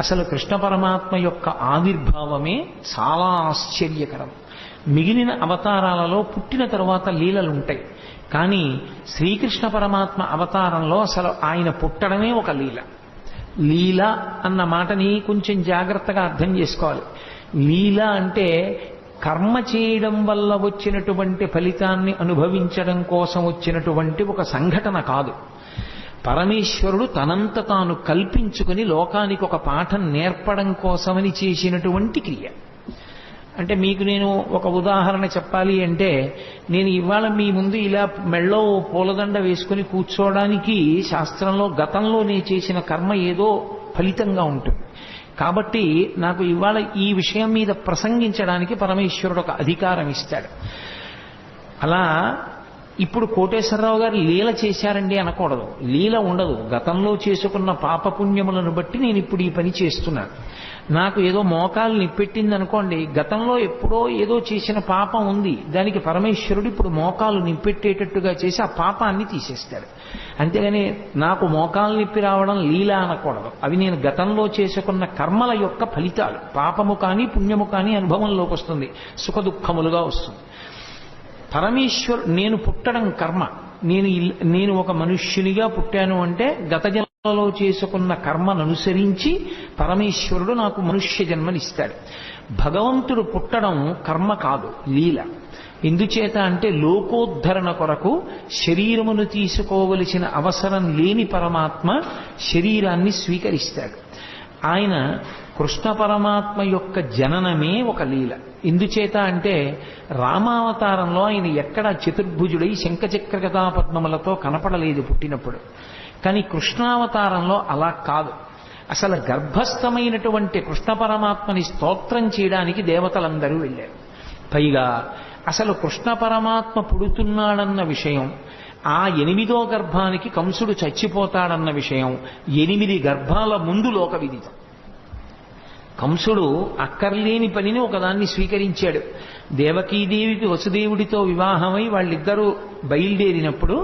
అసలు కృష్ణ పరమాత్మ యొక్క ఆవిర్భావమే చాలా ఆశ్చర్యకరం. మిగిలిన అవతారాలలో పుట్టిన తరువాత లీలలుంటాయి, కానీ శ్రీకృష్ణ పరమాత్మ అవతారంలో అసలు ఆయన పుట్టడమే ఒక లీల. లీల అన్న మాటని కొంచెం జాగ్రత్తగా అర్థం చేసుకోవాలి. లీల అంటే కర్మ చేయడం వల్ల వచ్చినటువంటి ఫలితాన్ని అనుభవించడం కోసం వచ్చినటువంటి ఒక సంఘటన కాదు. పరమేశ్వరుడు తనంత తాను కల్పించుకుని లోకానికి ఒక పాఠం నేర్పడం కోసమని చేసినటువంటి క్రియ. అంటే మీకు నేను ఒక ఉదాహరణ చెప్పాలి అంటే, నేను ఇవాళ మీ ముందు ఇలా మెళ్ళో పూలదండ వేసుకుని కూర్చోవడానికి శాస్త్రంలో గతంలో నేను చేసిన కర్మ ఏదో ఫలితంగా ఉంటుంది. కాబట్టి నాకు ఇవాళ ఈ విషయం మీద ప్రసంగించడానికి పరమేశ్వరుడు ఒక అధికారం ఇస్తాడు. అలా ఇప్పుడు కోటేశ్వరరావు గారు లీల చేశారండి అనకూడదు. లీల ఉండదు. గతంలో చేసుకున్న పాపపుణ్యములను బట్టి నేను ఇప్పుడు ఈ పని చేస్తున్నాను. నాకు ఏదో మోకాలు నిప్పెట్టింది అనుకోండి, గతంలో ఎప్పుడో ఏదో చేసిన పాపం ఉంది, దానికి పరమేశ్వరుడు ఇప్పుడు మోకాలు నిప్పెట్టేటట్టుగా చేసి ఆ పాపాన్ని తీసేస్తాడు. అంతేగాని నాకు మోకాలు నిప్పి రావడం లీల అనకూడదు. అవి నేను గతంలో చేసుకున్న కర్మల యొక్క ఫలితాలు. పాపము కానీ పుణ్యము కానీ అనుభవంలోకి వస్తుంది, సుఖ దుఃఖములుగా వస్తుంది. నేను పుట్టడం కర్మ. నేను ఒక మనుష్యునిగా పుట్టాను అంటే గత జన్మలో చేసుకున్న కర్మను అనుసరించి పరమేశ్వరుడు నాకు మనుష్య జన్మనిస్తాడు. భగవంతుడు పుట్టడం కర్మ కాదు, లీల. ఎందుచేత అంటే లోకోద్ధరణ కొరకు శరీరమును తీసుకోవలసిన అవసరం లేని పరమాత్మ శరీరాన్ని స్వీకరిస్తాడు. ఆయన కృష్ణ పరమాత్మ యొక్క జననమే ఒక లీల. ఎందుచేత అంటే రామావతారంలో ఆయన ఎక్కడ చతుర్భుజుడై శంఖచక్ర గదాపద్మములతో కనపడలేదు పుట్టినప్పుడు. కానీ కృష్ణావతారంలో అలా కాదు. అసలు గర్భస్థమైనటువంటి కృష్ణ పరమాత్మని స్తోత్రం చేయడానికి దేవతలందరూ వెళ్ళారు. పైగా అసలు కృష్ణ పరమాత్మ పుడుతున్నాడన్న విషయం, ఆ 8వ గర్భానికి కంసుడు చచ్చిపోతాడన్న విషయం 8 గర్భాల ముందు లోక విదితం. కంసుడు అక్కర్లేని పనిని ఒకదాన్ని స్వీకరించాడు. దేవకీదేవికి వసుదేవుడితో వివాహమై వాళ్ళిద్దరూ బయలుదేరినప్పుడు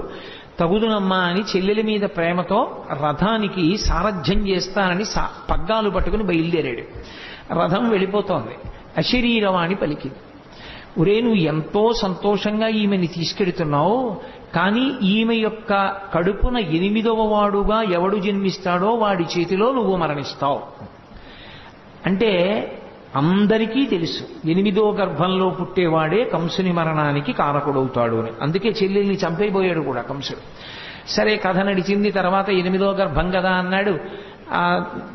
తగుదునమ్మా అని చెల్లెల మీద ప్రేమతో రథానికి సారథ్యం చేస్తానని పగ్గాలు పట్టుకుని బయలుదేరాడు. రథం వెళ్ళిపోతోంది. అశరీరవాణి పలికింది, ఒరే నువ్వు ఎంతో సంతోషంగా ఈమెని తీసుకెడుతున్నావు, కానీ ఈమె యొక్క కడుపున 8వ వాడుగా ఎవడు జన్మిస్తాడో వాడి చేతిలో నువ్వు మరణిస్తావు. అంటే అందరికీ తెలుసు 8వ గర్భంలో పుట్టేవాడే కంసుని మరణానికి కారకుడవుతాడు అని. అందుకే చెల్లెల్ని చంపైపోయాడు కూడా కంసుడు. సరే, కథ నడిచింది. తర్వాత 8వ గర్భం కదా అన్నాడు. ఆ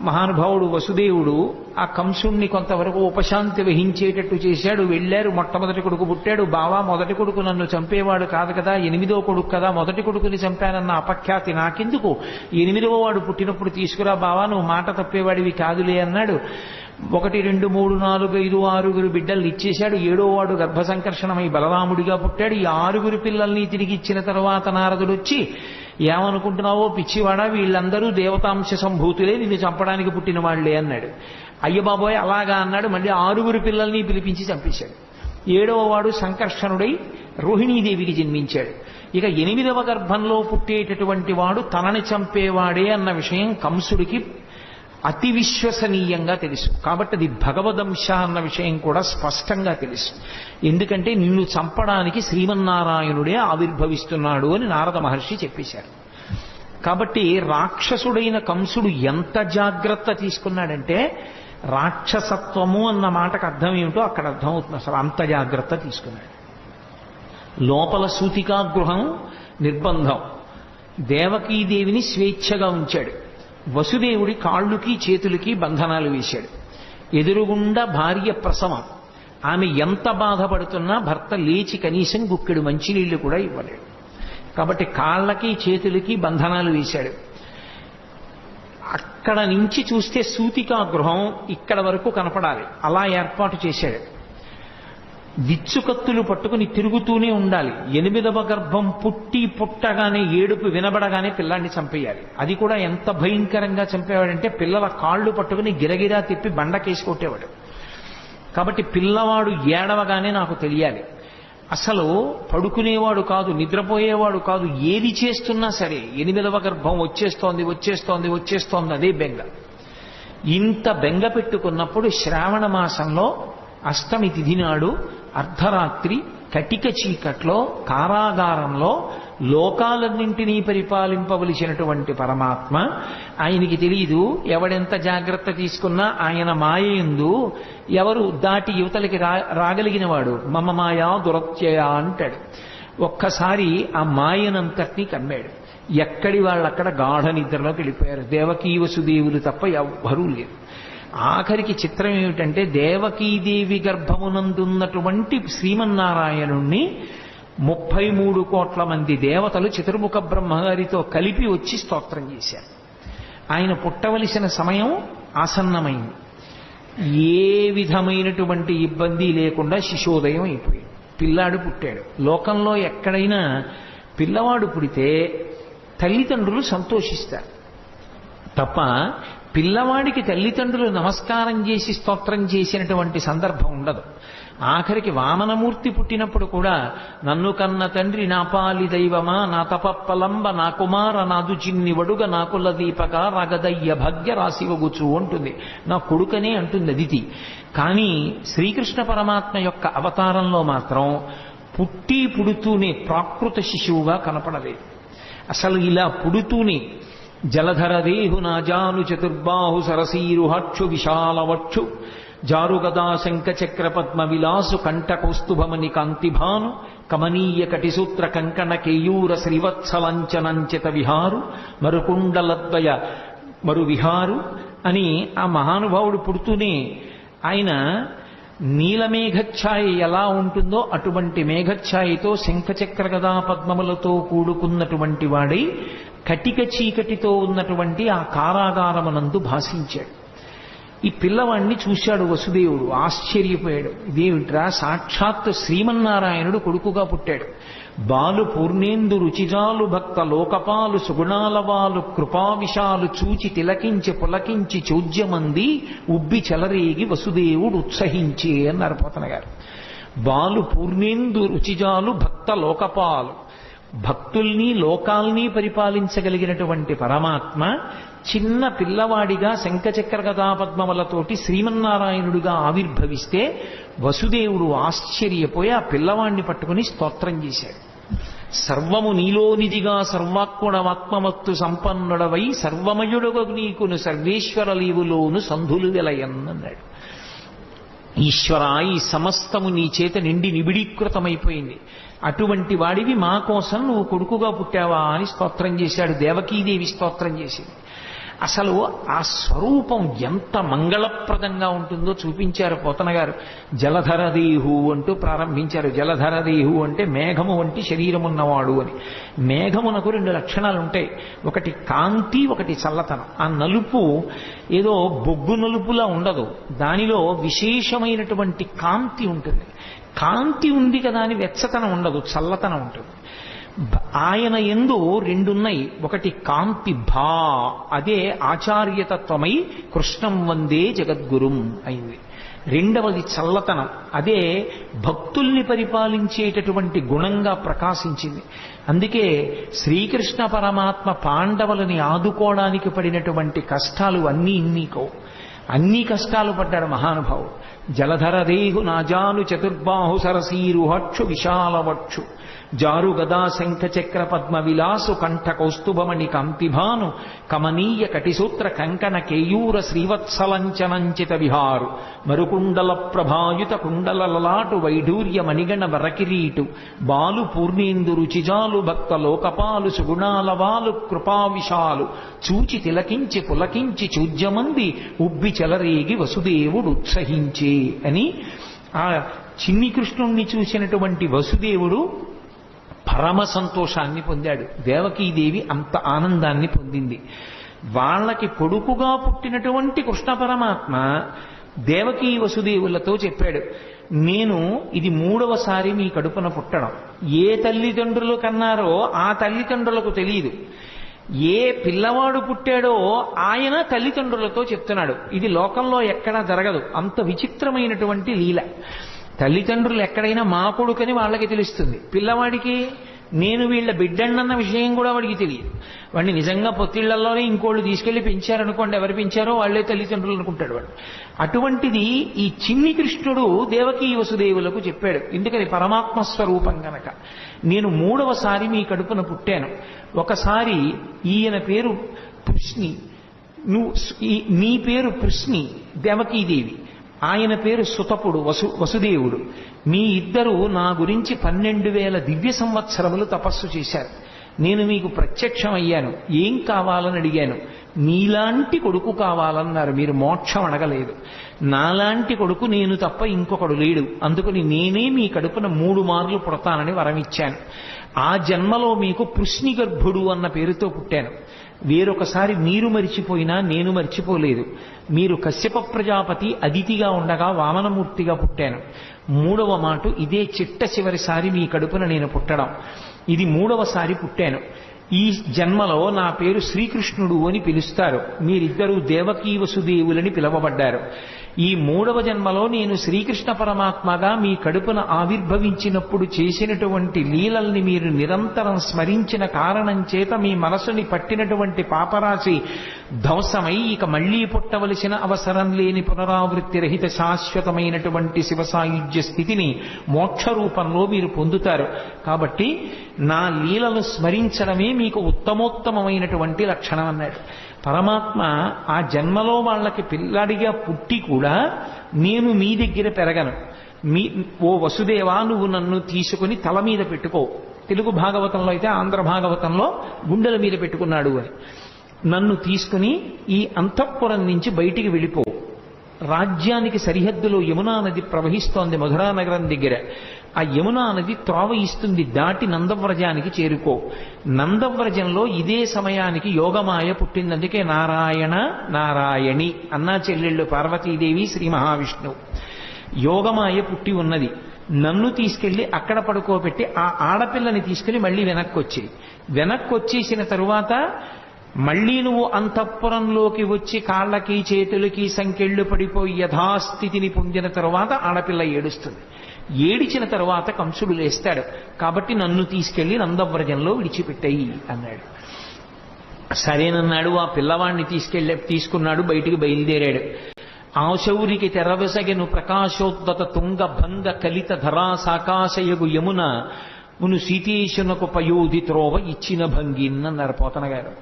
మహానుభావుడు వసుదేవుడు ఆ కంసుణ్ణి కొంతవరకు ఉపశాంతి వహించేటట్టు చేశాడు. వెళ్ళారు. మొట్టమొదటి కొడుకు పుట్టాడు. బావా, మొదటి కొడుకు నన్ను చంపేవాడు కాదు కదా, 8వ కొడుకు కదా, మొదటి కొడుకుని చంపానన్న అపఖ్యాతి నాకెందుకు, 8వ వాడు పుట్టినప్పుడు తీసుకురా బావా, నువ్వు మాట తప్పేవాడివి కాదులే అన్నాడు. 1, 2, 3, 4, 5, 6 బిడ్డల్ని ఇచ్చేశాడు. 7వ వాడు గర్భ సంకర్షణమై బలరాముడిగా పుట్టాడు. ఈ 6 పిల్లల్ని తిరిగి ఇచ్చిన తర్వాత నారదుడు వచ్చి, ఏమనుకుంటున్నావో పిచ్చివాడా, వీళ్ళందరూ దేవతాంశ సంభూతులే, నిన్ను చంపడానికి పుట్టిన వాళ్లే అన్నాడు. అయ్య బాబోయ్ అలాగా అన్నాడు. మళ్ళీ 6 పిల్లల్ని పిలిపించి చంపేశాడు. 7వ వాడు సంకర్షణుడై రోహిణీదేవికి జన్మించాడు. ఇక 8వ గర్భంలో పుట్టేటటువంటి వాడు తనని చంపేవాడే అన్న విషయం కంసుడికి అతి విశ్వసనీయంగా తెలుసు. కాబట్టి అది భగవదంశ అన్న విషయం కూడా స్పష్టంగా తెలుసు. ఎందుకంటే నిన్ను చంపడానికి శ్రీమన్నారాయణుడే ఆవిర్భవిస్తున్నాడు అని నారద మహర్షి చెప్పేశారు. కాబట్టి రాక్షసుడైన కంసుడు ఎంత జాగ్రత్త తీసుకున్నాడంటే, రాక్షసత్వము అన్న మాటకు అర్థం ఏమిటో అక్కడ అర్థమవుతుంది. అసలు అంత జాగ్రత్త తీసుకున్నాడు. లోపల సూతికా గృహం నిర్బంధం, దేవకీదేవిని స్వేచ్ఛగా ఉంచాడు. వసుదేవుడి కాళ్ళుకి చేతులకి బంధనాలు వేశాడు. ఎదురుగుండా భార్య ప్రసవం. ఆమె ఎంత బాధపడుతున్నా భర్త లేచి కనీసం గుక్కెడు మంచినీళ్లు కూడా ఇవ్వలేడు. కాబట్టి కాళ్ళకి చేతులకి బంధనాలు వేశాడు. అక్కడ నుంచి చూస్తే సూతికా గృహం ఇక్కడ వరకు కనపడాలి, అలా ఏర్పాటు చేశాడు. విచ్చుకత్తులు పట్టుకుని తిరుగుతూనే ఉండాలి. 8వ గర్భం పుట్టగానే ఏడుపు వినబడగానే పిల్లాన్ని చంపేయాలి. అది కూడా ఎంత భయంకరంగా చంపేవాడంటే, పిల్లల కాళ్ళు పట్టుకుని గిరగిరా తిప్పి బండకేసి కొట్టేవాడు. కాబట్టి పిల్లవాడు ఏడవగానే నాకు తెలియాలి. అసలు పడుకునేవాడు కాదు, నిద్రపోయేవాడు కాదు, ఏది చేస్తున్నా సరే 8వ గర్భం వచ్చేస్తోంది అదే బెంగ. ఇంత బెంగ పెట్టుకున్నప్పుడు శ్రావణ మాసంలో అష్టమి తిథి నాడు అర్ధరాత్రి కటిక చీకట్లో కారాగారంలో లోకాలన్నింటినీ పరిపాలింపవలసినటువంటి పరమాత్మ, ఆయనకి తెలియదు ఎవడెంత జాగ్రత్త తీసుకున్నా ఆయన మాయయందు ఎవరు దాటి యువతలకి రాగలిగినవాడు. మమ మాయా దురత్యయ అంటాడు. ఒక్కసారి ఆ మాయనంతటినీ కమ్మాడు. ఎక్కడి వాళ్ళక్కడ గాఢ నిద్రలోకి వెళ్ళిపోయారు. దేవకీ వసుదేవులు తప్ప ఎవ్వరూ లేరు. ఆఖరికి చిత్రం ఏమిటంటే దేవకీదేవి గర్భమునందున్నటువంటి శ్రీమన్నారాయణుణ్ణి 33 కోట్ల మంది దేవతలు చతుర్ముఖ బ్రహ్మగారితో కలిపి వచ్చి స్తోత్రం చేశారు. ఆయన పుట్టవలసిన సమయం ఆసన్నమైంది. ఏ విధమైనటువంటి ఇబ్బంది లేకుండా శిశోదయం అయిపోయింది. పిల్లాడు పుట్టాడు. లోకంలో ఎక్కడైనా పిల్లవాడు పుడితే తల్లిదండ్రులు సంతోషిస్తారు తప్ప పిల్లవాడికి తల్లిదండ్రులు నమస్కారం చేసి స్తోత్రం చేసినటువంటి సందర్భం ఉండదు. ఆఖరికి వామనమూర్తి పుట్టినప్పుడు కూడా నన్ను కన్న తండ్రి నా పాలి దైవమా నా తపప్పలంబ నా కుమార నాదు చిన్ని వడుగ నా కుల దీపక రగదయ్య భాగ్య రాశివగుచు అంటుంది. నా కొడుకనే అంటుంది అదితి. కానీ శ్రీకృష్ణ పరమాత్మ యొక్క అవతారంలో మాత్రం పుడుతూనే ప్రాకృత శిశువుగా కనపడలేదు. అసలు ఇలా పుడుతూనే జలధరదేహు నాజాను చతుర్బాహు సరసీరుహక్షు విశాలవక్షు జారుగదా శంఖచక్ర పద్మ విలాసు కంఠకౌస్తుభమని కాంతిభాను కమనీయ కటిసూత్ర కంకణ కేయూర శ్రీవత్సలంచనంచిత విహారు మరుకుండలద్వయ మరు విహారు అని ఆ మహానుభావుడు పుడుతూనే ఆయన నీలమేఘఛాయ ఎలా ఉంటుందో అటువంటి మేఘఛాయతో శంఖచక్ర గదా పద్మములతో కూడుకున్నటువంటి వాడై కటిక చీకటితో ఉన్నటువంటి ఆ కారాగారమునందు భాషించాడు. ఈ పిల్లవాణ్ణి చూశాడు వసుదేవుడు, ఆశ్చర్యపోయాడు. ఇదేమిట్రా, సాక్షాత్ శ్రీమన్నారాయణుడు కొడుకుగా పుట్టాడు. బాలు పూర్ణేందు రుచిజాలు భక్త లోకపాలు సుగుణాలవాలు కృపావిశాలు చూచి తిలకించి పులకించి చౌద్యమంది ఉబ్బి చెలరేగి వసుదేవుడు ఉత్సహించే అన్నారు పోతన గారు. బాలు పూర్ణేందు రుచిజాలు భక్త లోకపాలు, భక్తుల్ని లోకాల్ని పరిపాలించగలిగినటువంటి పరమాత్మ చిన్న పిల్లవాడిగా శంఖచక్ర గదాపద్మములతోటి శ్రీమన్నారాయణుడిగా ఆవిర్భవిస్తే వసుదేవుడు ఆశ్చర్యపోయి ఆ పిల్లవాడిని పట్టుకుని స్తోత్రం చేశాడు. సర్వము నీలోనిదిగా సర్వాత్మడమాత్మమత్తు సంపన్నుడవై సర్వమయుడుగు నీకును సర్వేశ్వర లీవులోను సంధులు వెలయన్నన్నాడు. ఈశ్వర, ఈ సమస్తము నీ చేత నిండి నిబిడీకృతమైపోయింది. అటువంటి వాడివి మా కోసం నువ్వు కొడుకుగా పుట్టావా అని స్తోత్రం చేశాడు. దేవకీదేవి స్తోత్రం చేసింది. అసలు ఆ స్వరూపం ఎంత మంగళప్రదంగా ఉంటుందో చూపించారు పోతన గారు. జలధరదేహు అంటూ ప్రారంభించారు. జలధరదేహు అంటే మేఘము వంటి శరీరమున్నవాడు అని. మేఘమునకు 2 లక్షణాలు ఉంటాయి. ఒకటి కాంతి, ఒకటి చల్లతనం. ఆ నలుపు ఏదో బొగ్గు నలుపులా ఉండదు, దానిలో విశేషమైనటువంటి కాంతి ఉంటుంది. కాంతి ఉంది కదా అని వెచ్చతనం ఉండదు, చల్లతనం ఉంటుంది. ఆయన యందు 2 ఉన్నాయి. ఒకటి కాంతి భా, అదే ఆచార్యతత్వమై కృష్ణం వందే జగద్గురుం అయింది. రెండవది చల్లతనం, అదే భక్తుల్ని పరిపాలించేటటువంటి గుణంగా ప్రకాశించింది. అందుకే శ్రీకృష్ణ పరమాత్మ పాండవులని ఆదుకోవడానికి పడినటువంటి కష్టాలు అన్నీ ఇన్నీకో, అన్ని కష్టాలు పడ్డాడు మహానుభావుడు. జలధరదేహు నాజాను చతుర్బాహు సరసీరుహక్షు విశాలవక్షు జారు గదా శంఖచక్ర పద్మ విలాసు కంఠ కౌస్తుభమణి కాంతిభాను కమనీయ కటిసూత్ర కంకణ కేయూర శ్రీవత్సలంచనంచిత విహారు మరుకుండల ప్రభాయుత కుండల లలాటు వైఢూర్య మణిగణ వరకిరీటు బాలు పూర్ణేందు రుచిజాలు భక్త లోకపాలు సుగుణాలవాలు కృపావిశాలు చూచి తిలకించి పులకించి చూజ్యమంది ఉబ్బి చెలరేగి వసుదేవుడు ఉత్సహించే అని ఆ చిన్ని కృష్ణుణ్ణి చూసినటువంటి వసుదేవుడు పరమ సంతోషాన్ని పొందాడు. దేవకీదేవి అంత ఆనందాన్ని పొందింది. వాళ్ళకి కొడుకుగా పుట్టినటువంటి కృష్ణ పరమాత్మ దేవకీ వసుదేవులతో చెప్పాడు, నేను ఇది 3వసారి మీ కడుపున పుట్టడం. ఏ తల్లిదండ్రులు కన్నారో ఆ తల్లిదండ్రులకు తెలియదు. ఏ పిల్లవాడు పుట్టాడో ఆయన తల్లిదండ్రులతో చెప్తున్నాడు. ఇది లోకంలో ఎక్కడా జరగదు. అంత విచిత్రమైనటువంటి లీల. తల్లిదండ్రులు ఎక్కడైనా మా కొడుకని వాళ్ళకి తెలుస్తుంది, పిల్లవాడికి నేను వీళ్ళ బిడ్డన్నన్న విషయం కూడా వాడికి తెలియదు. వాడిని నిజంగా పొత్తిళ్లలోనే ఇంకోళ్ళు తీసుకెళ్లి పెంచారనుకోండి, ఎవరు పెంచారో వాళ్లే తల్లిదండ్రులు అనుకుంటాడు వాడు. అటువంటిది ఈ చిన్ని కృష్ణుడు దేవకీ వసుదేవులకు చెప్పాడు. ఎందుకని? పరమాత్మ స్వరూపం గనక. నేను 3వసారి మీ కడుపున పుట్టాను. ఒకసారి ఈయన పేరు పృష్ణి, నీ పేరు పృష్ణి దేవకీదేవి, ఆయన పేరు సుతపుడు వసుదేవుడు. మీ ఇద్దరు నా గురించి 12,000 దివ్య సంవత్సరములు తపస్సు చేశారు. నేను మీకు ప్రత్యక్షమయ్యాను. ఏం కావాలని అడిగాను. నీలాంటి కొడుకు కావాలన్నారు. మీరు మోక్షం అడగలేదు. నాలాంటి కొడుకు నేను తప్ప ఇంకొకడు లేడు, అందుకని నేనే మీ కడుపున 3 మార్లు పుడతానని వరమిచ్చాను. ఆ జన్మలో మీకు పృష్ణి గర్భుడు అన్న పేరుతో పుట్టాను. వేరొకసారి మీరు మరిచిపోయినా నేను మరిచిపోలేదు. మీరు కశ్యప ప్రజాపతి అదితిగా ఉండగా వామనమూర్తిగా పుట్టాను. 3వ మాట ఇదే చిట్ట చివరిసారి మీ కడుపున నేను పుట్టడం. ఇది 3వసారి పుట్టాను. ఈ జన్మలో నా పేరు శ్రీకృష్ణుడు అని పిలుస్తారు. మీరిద్దరూ దేవకీ వసుదేవులని పిలవబడ్డారు. ఈ 3వ జన్మలో నేను శ్రీకృష్ణ పరమాత్మగా మీ కడుపున ఆవిర్భవించినప్పుడు చేసినటువంటి లీలల్ని మీరు నిరంతరం స్మరించిన కారణం చేత మీ మనసుని పట్టినటువంటి పాపరాశి ధ్వంసమై ఇక మళ్లీ పుట్టవలసిన అవసరం లేని పునరావృత్తి రహిత శాశ్వతమైనటువంటి శివసాయుజ్య స్థితిని మోక్ష రూపంలో మీరు పొందుతారు. కాబట్టి నా లీలను స్మరించడమే మీకు ఉత్తమోత్తమైనటువంటి లక్షణం అన్నాడు. పరమాత్మ ఆ జన్మలో వాళ్ళకి పిల్లాడిగా పుట్టి కూడా నేను మీ దగ్గర పెరగను. ఓ వసుదేవా, నువ్వు నన్ను తీసుకుని తల మీద పెట్టుకో. తెలుగు భాగవతంలో అయితే ఆంధ్ర భాగవతంలో గుండెల మీద పెట్టుకున్నాడు అని. నన్ను తీసుకుని ఈ అంతఃపురం నుంచి బయటికి వెళ్ళిపో. రాజ్యానికి సరిహద్దులో యమునా నది ప్రవహిస్తోంది మధురా నగరం దగ్గర. ఆ యమునా నది త్రోవ ఇస్తుంది, దాటి నందవ్రజానికి చేరుకో. నందవ్రజంలో ఇదే సమయానికి యోగమాయ పుట్టింది. అందుకే నారాయణ నారాయణి అన్నా చెల్లెళ్ళు పార్వతీదేవి శ్రీ మహావిష్ణువు. యోగమాయ పుట్టి ఉన్నది. నన్ను తీసుకెళ్లి అక్కడ పడుకోబెట్టి ఆ ఆడపిల్లని తీసుకుని మళ్ళీ వెనక్కి వచ్చేసిన తరువాత మళ్లీ నువ్వు అంతఃపురంలోకి వచ్చి కాళ్ళకి చేతులకి సంకెళ్ళు పడిపోయి యథాస్థితిని పొందిన తరువాత ఆడపిల్ల ఏడుస్తుంది. ఏడిచిన తరువాత కంసుడు లేస్తాడు. కాబట్టి నన్ను తీసుకెళ్లి నందవ్రజంలో విడిచిపెట్టాయి అన్నాడు. సరేనన్నాడు. ఆ పిల్లవాడిని తీసుకున్నాడు. బయటికి బయలుదేరాడు. ఆశౌరికి తెరవెసగెను ప్రకాశోద్దత తుంగ భంగ కలిత ధరా సాకాశయగు యమున మును సీతేశునకు పయోధి త్రోవ ఇచ్చిన భంగిన్నన్నారు పోతన గారు.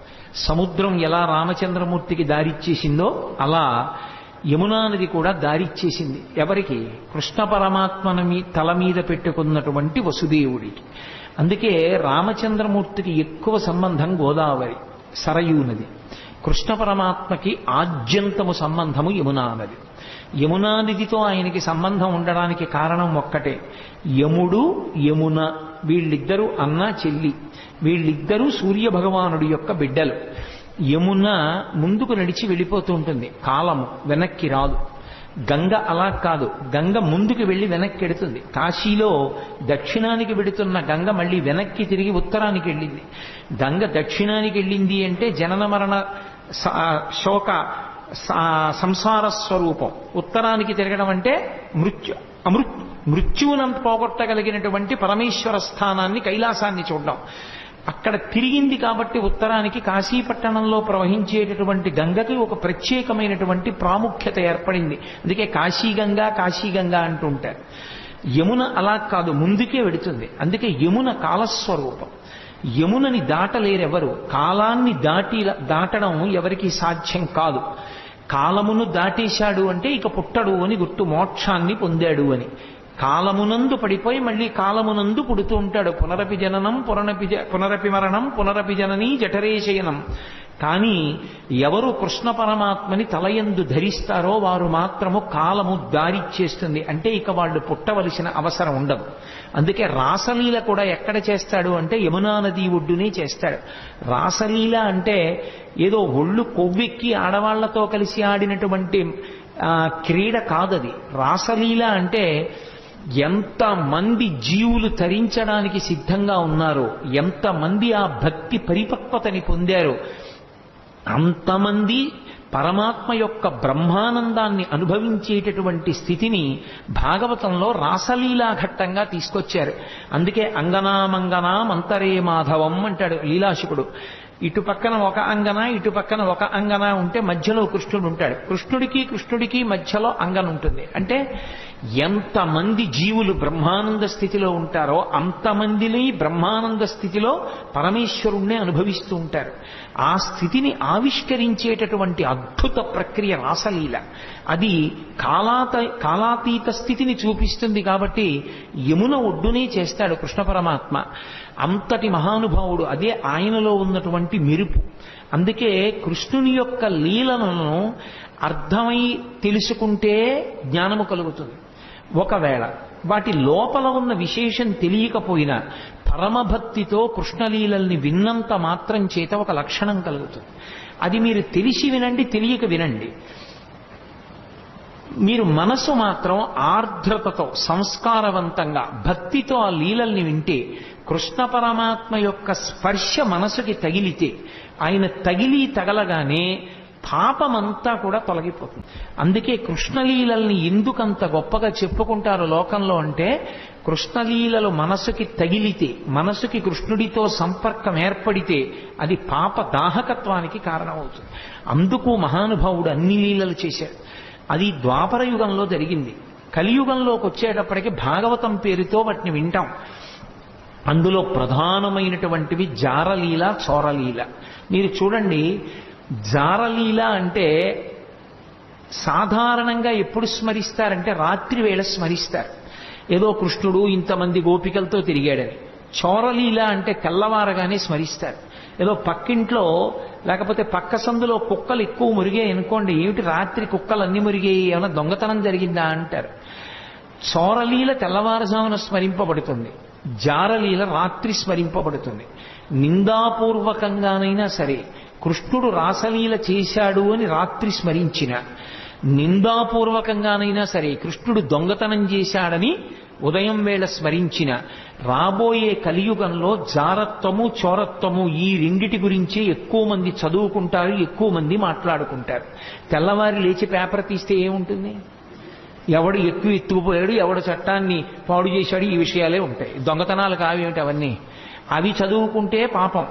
సముద్రం ఎలా రామచంద్రమూర్తికి దారిచ్చేసిందో అలా యమునా నది కూడా దారిచ్చేసింది. ఎవరికి? కృష్ణ పరమాత్మని తల మీద పెట్టుకున్నటువంటి వసుదేవుడికి. అందుకే రామచంద్రమూర్తికి ఎక్కువ సంబంధం గోదావరి సరయూ నది. కృష్ణ పరమాత్మకి ఆద్యంతము సంబంధము యమునా నది. యమునా నదితో ఆయనకి సంబంధం ఉండడానికి కారణం ఒక్కటే. యముడు యమున వీళ్ళిద్దరూ అన్న చెల్లి. వీళ్ళిద్దరూ సూర్య భగవానుడి యొక్క బిడ్డలు. యమున ముందుకు నడిచి వెళ్ళిపోతూ ఉంటుంది. కాలము వెనక్కి రాదు. గంగ అలా కాదు. గంగ ముందుకు వెళ్ళి వెనక్కి వెడుతుంది. కాశీలో దక్షిణానికి వెడుతున్న గంగ మళ్ళీ వెనక్కి తిరిగి ఉత్తరానికి వెళ్ళింది. గంగ దక్షిణానికి వెళ్ళింది అంటే జనన మరణ శోక సంసార స్వరూపం. ఉత్తరానికి తిరగడం అంటే మృత్యువునంత పోగొట్టగలిగినటువంటి పరమేశ్వర స్థానాన్ని, కైలాసాన్ని చూడడం. అక్కడ తిరిగింది కాబట్టి ఉత్తరానికి కాశీపట్టణంలో ప్రవహించేటటువంటి గంగకి ఒక ప్రత్యేకమైనటువంటి ప్రాముఖ్యత ఏర్పడింది. అందుకే కాశీగంగా అంటుంటారు. యమున అలా కాదు, ముందుకే వెడుతుంది. అందుకే యమున కాలస్వరూపం. యమునని దాటలేరెవరు. కాలాన్ని దాటడం ఎవరికి సాధ్యం కాదు. కాలమును దాటేశాడు అంటే ఇక పుట్టడు అని గుర్తు, మోక్షాన్ని పొందాడు అని. కాలమునందు పడిపోయి మళ్ళీ కాలమునందు పుడుతూ ఉంటాడు. పునరపి జననం పునరపి మరణం పునరపి జననీ జఠరేశయనం. కానీ ఎవరు కృష్ణ పరమాత్మని తలయందు ధరిస్తారో వారు మాత్రము కాలము దారిచ్చేస్తుంది. అంటే ఇక వాళ్ళు పుట్టవలసిన అవసరం ఉండదు. అందుకే రాసలీల కూడా ఎక్కడ చేస్తాడు అంటే యమునా నది ఒడ్డునే చేస్తాడు. రాసలీల అంటే ఏదో ఒళ్ళు కొవ్వెక్కి ఆడవాళ్లతో కలిసి ఆడినటువంటి క్రీడ కాదది. రాసలీల అంటే ఎంతమంది జీవులు తరించడానికి సిద్ధంగా ఉన్నారో, ఎంతమంది ఆ భక్తి పరిపక్వతని పొందారో అంతమంది పరమాత్మ యొక్క బ్రహ్మానందాన్ని అనుభవించేటటువంటి స్థితిని భాగవతంలో రాసలీలా ఘట్టంగా తీసుకొచ్చారు. అందుకే అంగనామంగనాం అంతరే మాధవం అంటాడు లీలాశుకుడు. ఇటు పక్కన ఒక అంగన, ఇటు పక్కన ఒక అంగన ఉంటే మధ్యలో కృష్ణుడు ఉంటాడు. కృష్ణుడికి మధ్యలో అంగన ఉంటుంది. అంటే ఎంతమంది జీవులు బ్రహ్మానంద స్థితిలో ఉంటారో అంతమందిని బ్రహ్మానంద స్థితిలో పరమేశ్వరుణ్ణే అనుభవిస్తూ ఉంటారు. ఆ స్థితిని ఆవిష్కరించేటటువంటి అద్భుత ప్రక్రియ రాసలీల. అది కాలాతీత స్థితిని చూపిస్తుంది. కాబట్టి యమున ఒడ్డునే చేస్తాడు కృష్ణ పరమాత్మ. అంతటి మహానుభావుడు. అదే ఆయనలో ఉన్నటువంటి మెరుపు. అందుకే కృష్ణుని యొక్క లీలలను అర్థమై తెలుసుకుంటే జ్ఞానము కలుగుతుంది. ఒకవేళ వాటి లోపల ఉన్న విశేషం తెలియకపోయినా పరమభక్తితో కృష్ణలీలల్ని విన్నంత మాత్రం చేత ఒక లక్షణం కలుగుతుంది. అది మీరు తెలిసి వినండి, తెలియక వినండి. మీరు మనసు మాత్రం ఆర్ద్రతతో సంస్కారవంతంగా భక్తితో ఆ లీలల్ని వింటే కృష్ణ పరమాత్మ యొక్క స్పర్శ మనసుకి తగిలితే ఆయన తగలగానే పాపమంతా కూడా తొలగిపోతుంది. అందుకే కృష్ణలీలల్ని ఎందుకంత గొప్పగా చెప్పుకుంటారు లోకంలో అంటే కృష్ణలీలలు మనసుకి తగిలితే, మనసుకి కృష్ణుడితో సంపర్కం ఏర్పడితే అది పాప దాహకత్వానికి కారణమవుతుంది. అందుకు మహానుభావుడు అన్ని లీలలు చేశాడు. అది ద్వాపర యుగంలో జరిగింది. కలియుగంలోకి వచ్చేటప్పటికి భాగవతం పేరుతో వాటిని వింటాం. అందులో ప్రధానమైనటువంటివి జారలీల, చోరలీల. మీరు చూడండి, జారలీల అంటే సాధారణంగా ఎప్పుడు స్మరిస్తారంటే రాత్రి వేళ స్మరిస్తారు. ఏదో కృష్ణుడు ఇంతమంది గోపికలతో తిరిగాడని. చోరలీల అంటే తెల్లవారగానే స్మరిస్తారు. ఏదో పక్కింట్లో లేకపోతే పక్క సందులో కుక్కలు ఎక్కువ మురిగాయి అనుకోండి, ఏమిటి రాత్రి కుక్కలు అన్ని మురిగాయి, ఏమైనా దొంగతనం జరిగిందా అంటారు. చోరలీల తెల్లవారుజామున స్మరింపబడుతుంది, జారలీల రాత్రి స్మరింపబడుతుంది. నిందాపూర్వకంగానైనా సరే కృష్ణుడు రాసలీల చేశాడు అని రాత్రి స్మరించిన, నిందాపూర్వకంగానైనా సరే కృష్ణుడు దొంగతనం చేశాడని ఉదయం వేళ స్మరించిన, రాబోయే కలియుగంలో జారత్వము చోరత్వము ఈ రెండిటి గురించి ఎక్కువ మంది చదువుకుంటారు, ఎక్కువ మంది మాట్లాడుకుంటారు. తెల్లవారి లేచి పేపర్ తీస్తే ఏముంటుంది? ఎవడు ఎక్కువ ఎత్తుకుపోయాడు, ఎవడు చట్టాన్ని పాడు చేశాడు, ఈ విషయాలే ఉంటాయి. దొంగతనాలు కావేమిటి అవన్నీ? అవి చదువుకుంటే పాపం.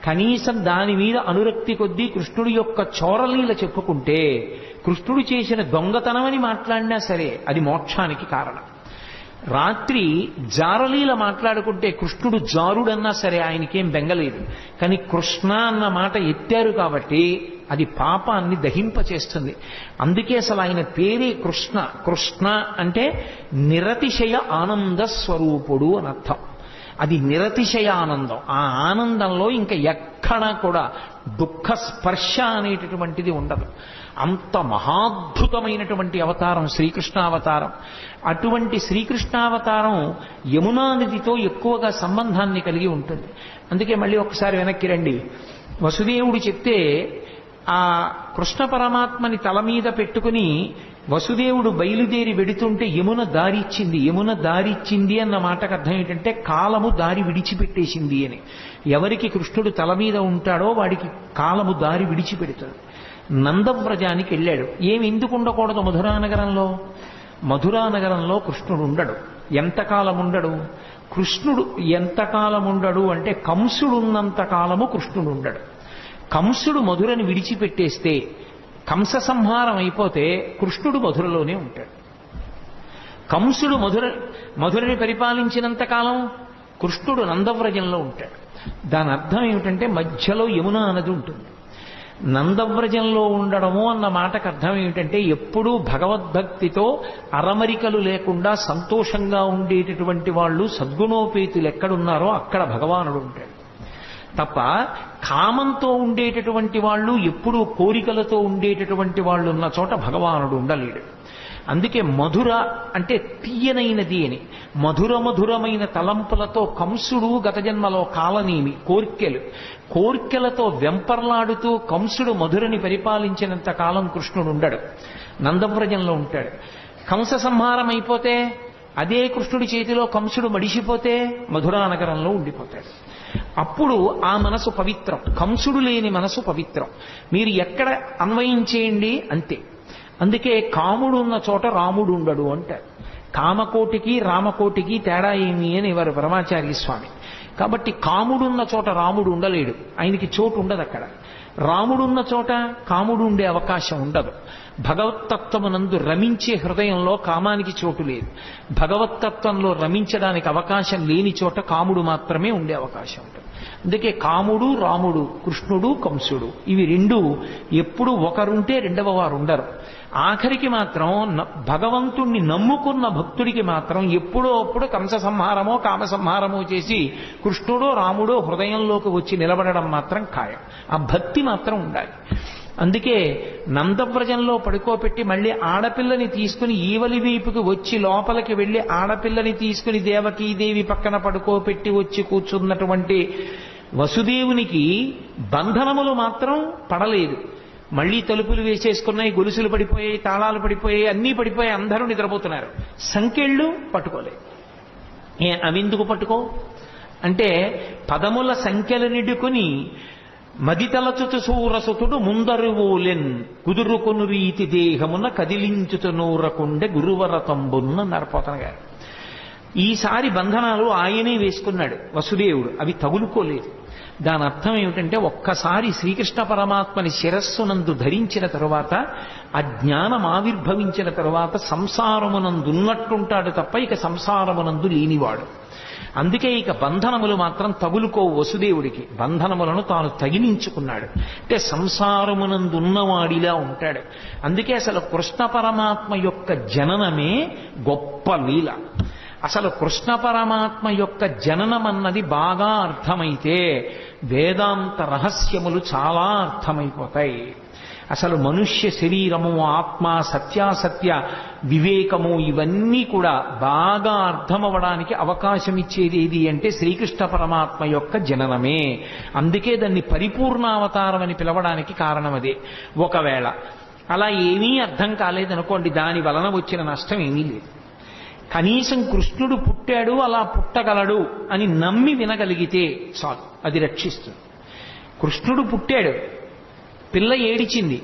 కనీసం దాని మీద అనురక్తి కొద్దీ కృష్ణుడి యొక్క చోరలీల చెప్పుకుంటే, కృష్ణుడు చేసిన దొంగతనమని మాట్లాడినా సరే అది మోక్షానికి కారణం. రాత్రి జారలీల మాట్లాడుకుంటే కృష్ణుడు జారుడన్నా సరే ఆయనకేం బెంగలేదు. కానీ కృష్ణ అన్న మాట ఎత్తారు కాబట్టి అది పాపాన్ని దహింపచేస్తుంది. అందుకే అసలు ఆయన పేరే కృష్ణ. కృష్ణ అంటే నిరతిశయ ఆనంద స్వరూపుడు అని అర్థం. అది నిరతిశయ ఆనందం. ఆ ఆనందంలో ఇంకా ఎక్కడా కూడా దుఃఖ స్పర్శ అనేటటువంటిది ఉండదు. అంత మహాద్భుతమైనటువంటి అవతారం శ్రీకృష్ణావతారం. అటువంటి శ్రీకృష్ణావతారం యమునా నదితో ఎక్కువగా సంబంధాన్ని కలిగి ఉంటుంది. అందుకే మళ్ళీ ఒకసారి వెనక్కి రండి. వసుదేవుడు చెప్తే ఆ కృష్ణ పరమాత్మని తల మీద పెట్టుకుని వసుదేవుడు బయలుదేరి వెడుతుంటే యమున దారిచ్చింది. యమున దారిచ్చింది అన్న మాటకు అర్థం ఏంటంటే కాలము దారి విడిచిపెట్టేసింది అని. ఎవరికి కృష్ణుడు తల మీద ఉంటాడో వాడికి కాలము దారి విడిచిపెడుతుంది. నందవ్రజానికి వెళ్ళాడు. ఏమి ఎందుకు ఉండకూడదు మధురానగరంలో? మధురానగరంలో కృష్ణుడు ఉండడు. ఎంతకాలం ఉండడు? కృష్ణుడు ఎంతకాలం ఉండడు అంటే కంసుడు ఉన్నంత కాలము కృష్ణుడు ఉండడు. కంసుడు మధురని విడిచిపెట్టేస్తే, కంస సంహారం అయిపోతే కృష్ణుడు మధురలోనే ఉంటాడు. కంసుడు మధురని పరిపాలించినంత కాలం కృష్ణుడు నందవ్రజంలో ఉంటాడు. దాని అర్థం ఏమిటంటే మధ్యలో యమునా నది ఉంటుంది. నందవ్రజంలో ఉండడము అన్న మాటకు అర్థం ఏమిటంటే ఎప్పుడూ భగవద్భక్తితో అరమరికలు లేకుండా సంతోషంగా ఉండేటటువంటి వాళ్ళు సద్గుణోపేతులు ఎక్కడున్నారో అక్కడ భగవానుడు ఉంటాడు తప్ప కామంతో ఉండేటటువంటి వాళ్ళు, ఎప్పుడూ కోరికలతో ఉండేటటువంటి వాళ్ళు ఉన్న చోట భగవానుడు ఉండలేడు. అందుకే మధుర అంటే తీయనైనది అని. మధురమైన తలంపులతో కంసుడు గత జన్మలో కాలనేమి కోర్కెలతో వెంపర్లాడుతూ కంసుడు మధురని పరిపాలించినంత కాలం కృష్ణుడు ఉండడు, నందవ్రజంలో ఉంటాడు. కంస సంహారం అయిపోతే అదే కృష్ణుడి చేతిలో కంసుడు మడిసిపోతే మధురా నగరంలో ఉండిపోతాడు. అప్పుడు ఆ మనసు పవిత్రం. కంసుడు లేని మనసు పవిత్రం. మీరు ఎక్కడ అన్వయించేయండి అంతే. అందుకే కాముడు ఉన్న చోట రాముడు ఉండడు అంటారు. కామకోటికి రామకోటికి తేడా ఏమి అని వారు పరమాచార్య స్వామి. కాబట్టి కాముడున్న చోట రాముడు ఉండలేడు, ఆయనకి చోటు ఉండదు అక్కడ. రాముడున్న చోట కాముడు ఉండే అవకాశం ఉండదు. భగవత్తత్వమునందు రమించే హృదయంలో కామానికి చోటు లేదు. భగవత్తత్వంలో రమించడానికి అవకాశం లేని చోట కాముడు మాత్రమే ఉండే అవకాశం ఉంటుంది. అందుకే కాముడు రాముడు, కృష్ణుడు కంసుడు, ఇవి రెండు ఎప్పుడు ఒకరుంటే రెండవ వారు ఉండరు. ఆఖరికి మాత్రం భగవంతుణ్ణి నమ్ముకున్న భక్తుడికి మాత్రం ఎప్పుడో అప్పుడు కంస సంహారమో కామ సంహారమో చేసి కృష్ణుడో రాముడో హృదయంలోకి వచ్చి నిలబడడం మాత్రం ఖాయం. ఆ భక్తి మాత్రం ఉండాలి. అందుకే నందవ్రజంలో పడుకోబెట్టి మళ్ళీ ఆడపిల్లని తీసుకుని ఈవలి వైపుకి వచ్చి లోపలికి వెళ్ళి ఆడపిల్లని తీసుకుని దేవకీదేవి పక్కన పడుకోబెట్టి వచ్చి కూర్చున్నటువంటి వసుదేవునికి బంధనములు మాత్రం పడలేదు. మళ్లీ తలుపులు వేసేసుకున్నాయి, గొలుసులు పడిపోయాయి, తాళాలు పడిపోయాయి, అన్నీ పడిపోయాయి, అందరూ నిద్రపోతున్నారు. సంకెళ్ళు పట్టుకోలేదు. అవెందుకు పట్టుకో అంటే పదముల సంఖ్యలు నిడుకుని మదితలచుతు సూరసుతుడు ముందరువోలెన్ కుదురుకొను రీతి దేహమున కదిలించుతు నూరకుండె గురువరతంబున్న నరపోతన గారు. ఈసారి బంధనాలు ఆయనే వేసుకున్నాడు వసుదేవుడు, అవి తగులుకోలేదు. దాని అర్థం ఏమిటంటే ఒక్కసారి శ్రీకృష్ణ పరమాత్మని శిరస్సునందు ధరించిన తరువాత, ఆ జ్ఞానం ఆవిర్భవించిన తరువాత సంసారమునందున్నట్టుంటాడు తప్ప ఇక సంసారమునందు లేనివాడు. అందుకే ఇక బంధనములు మాత్రం తగులుకో వసుదేవుడికి. బంధనములను తాను తగిలించుకున్నాడు. అంటే సంసారమునందున్నవాడిలా ఉంటాడు. అందుకే అసలు కృష్ణ పరమాత్మ యొక్క జననమే గొప్ప లీల. అసలు కృష్ణ పరమాత్మ యొక్క జననం అన్నది బాగా అర్థమైతే వేదాంత రహస్యములు చాలా అర్థమైపోతాయి. అసలు మనుష్య శరీరము, ఆత్మ, సత్యాసత్య వివేకము ఇవన్నీ కూడా బాగా అర్థమవడానికి అవకాశం ఇచ్చేది ఏది అంటే శ్రీకృష్ణ పరమాత్మ యొక్క జననమే. అందుకే దాన్ని పరిపూర్ణావతారం అని పిలవడానికి కారణం అదే. ఒకవేళ అలా ఏమీ అర్థం కాలేదనుకోండి, దాని వలన వచ్చిన నష్టం ఏమీ లేదు. కనీసం కృష్ణుడు పుట్టాడు, అలా పుట్టగలడు అని నమ్మి వినగలిగితే చాలు, అది రక్షిస్తుంది. కృష్ణుడు పుట్టాడు, పిల్ల ఏడిచింది,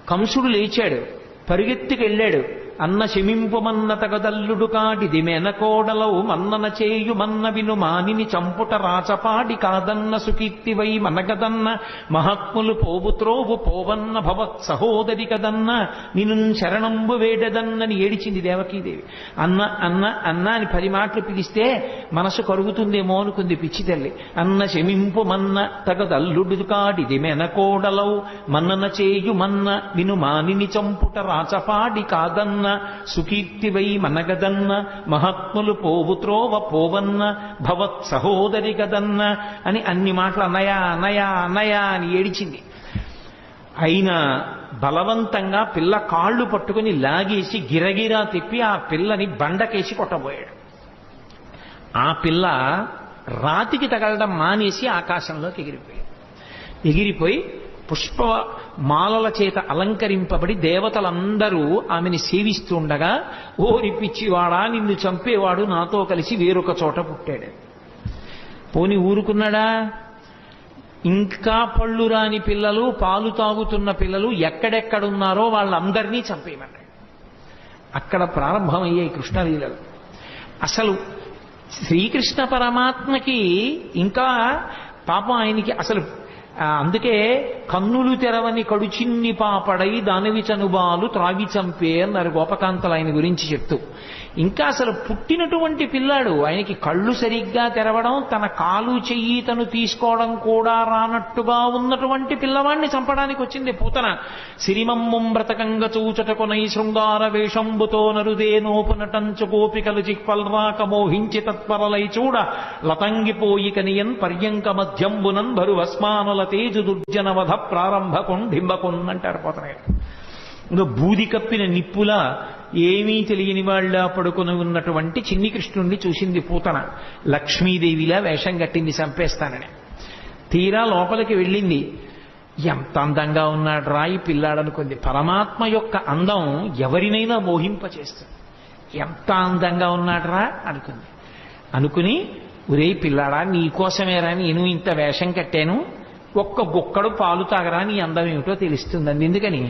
కంసుడు లేచాడు, పరిగెత్తుకెళ్ళాడు. అన్న శమింపుమన్న తగదల్లుడు కాడిది మెనకోడలవు మన్నన చేయు మన్న విను మానిని చంపుట రాచపాడి కాదన్న సుకీర్తివై మనగదన్న మహాత్ములు పోవుత్రోవు పోవన్న భవత్ సహోదరి కదన్న నిను శరణంబు వేడదన్నని ఏడిచింది దేవకీదేవి. అన్న అన్న అన్న అని 10 మాటలు పిలిస్తే మనసు కరుగుతుందేమో అనుకుంది పిచ్చి తల్లి. అన్న శమింపుమన్న తగదల్లుడు కాడిది మెనకోడలవు మన్నన చేయు మన్న విను మానిని చంపుట రాచపాడి కాదన్న సుకీర్తివై మనగదన్న మహాత్ములు పోవుత్రోవ పోవన్న భవత్ సహోదరి గదన్న అని అన్ని మాటలు అన్నయా అన్నయా అన్నయా అని ఏడిచింది. అయినా బలవంతంగా పిల్ల కాళ్ళు పట్టుకుని లాగేసి గిరగిరా తిప్పి ఆ పిల్లని బండకేసి కొట్టబోయాడు. ఆ పిల్ల రాతికి తగలడం మానేసి ఆకాశంలోకి ఎగిరిపోయి పుష్ప మాలల చేత అలంకరింపబడి దేవతలందరూ ఆమెని సేవిస్తుండగా, ఓరి పిచ్చివాడా, నిన్ను చంపేవాడు నాతో కలిసి వేరొక చోట పుట్టాడు. పోని ఊరుకున్నాడా? ఇంకా పళ్ళు రాని పిల్లలు, పాలు తాగుతున్న పిల్లలు ఎక్కడెక్కడున్నారో వాళ్ళందరినీ చంపేయమన్నాడు. అక్కడ ప్రారంభమయ్యాయి కృష్ణలీలలు. అసలు శ్రీకృష్ణ పరమాత్మకి ఇంకా పాపం ఆయనకి అసలు అందుకే కన్నులు తెరవని కడుచిన్ని పాపడై దానవి చనుబాలు త్రాగి చంపే అన్నారు గోపకాంతలు ఆయన గురించి చెప్తూ. ఇంకా అసలు పుట్టినటువంటి పిల్లాడు, ఆయనకి కళ్ళు సరిగ్గా తెరవడం, తన కాలు చెయ్యి తను తీసుకోవడం కూడా రానట్టుగా ఉన్నటువంటి పిల్లవాడిని చంపడానికి వచ్చింది పూతన. సిరిమమ్మం బ్రతకంగ చూచటకొనై శృంగార వేషంబుతో నరుదేనోపునటంచు గోపికలు చిక్పల్రాక మోహించి తత్పరలై చూడ లతంగిపోయి కనియన్ పర్యంక మధ్యంబునన్ భరు వస్మానుల తేజు దుర్జనవధ ప్రారంభ కొండింబకొన్ అంటారు పోతన. ఇంకా బూది కప్పిన నిప్పులా ఏమీ తెలియని వాళ్ళ పడుకుని ఉన్నటువంటి చిన్ని కృష్ణుణ్ణి చూసింది పూతన. లక్ష్మీదేవిలా వేషం కట్టింది చంపేస్తానని. తీరా లోపలికి వెళ్ళింది. ఎంత అందంగా ఉన్నాడు రాయి పిల్లాడనుకుంది. పరమాత్మ యొక్క అందం ఎవరినైనా మోహింపచేస్తుంది. ఎంత అందంగా ఉన్నాడరా అనుకుంది. అనుకుని, ఒరే పిల్లాడా, నీకోసమేరా నేను ఇంత వేషం కట్టాను, ఒక్క గుక్కడు పాలు తాగరా నీ అందం ఏమిటో తెలుస్తుందండి. ఎందుకని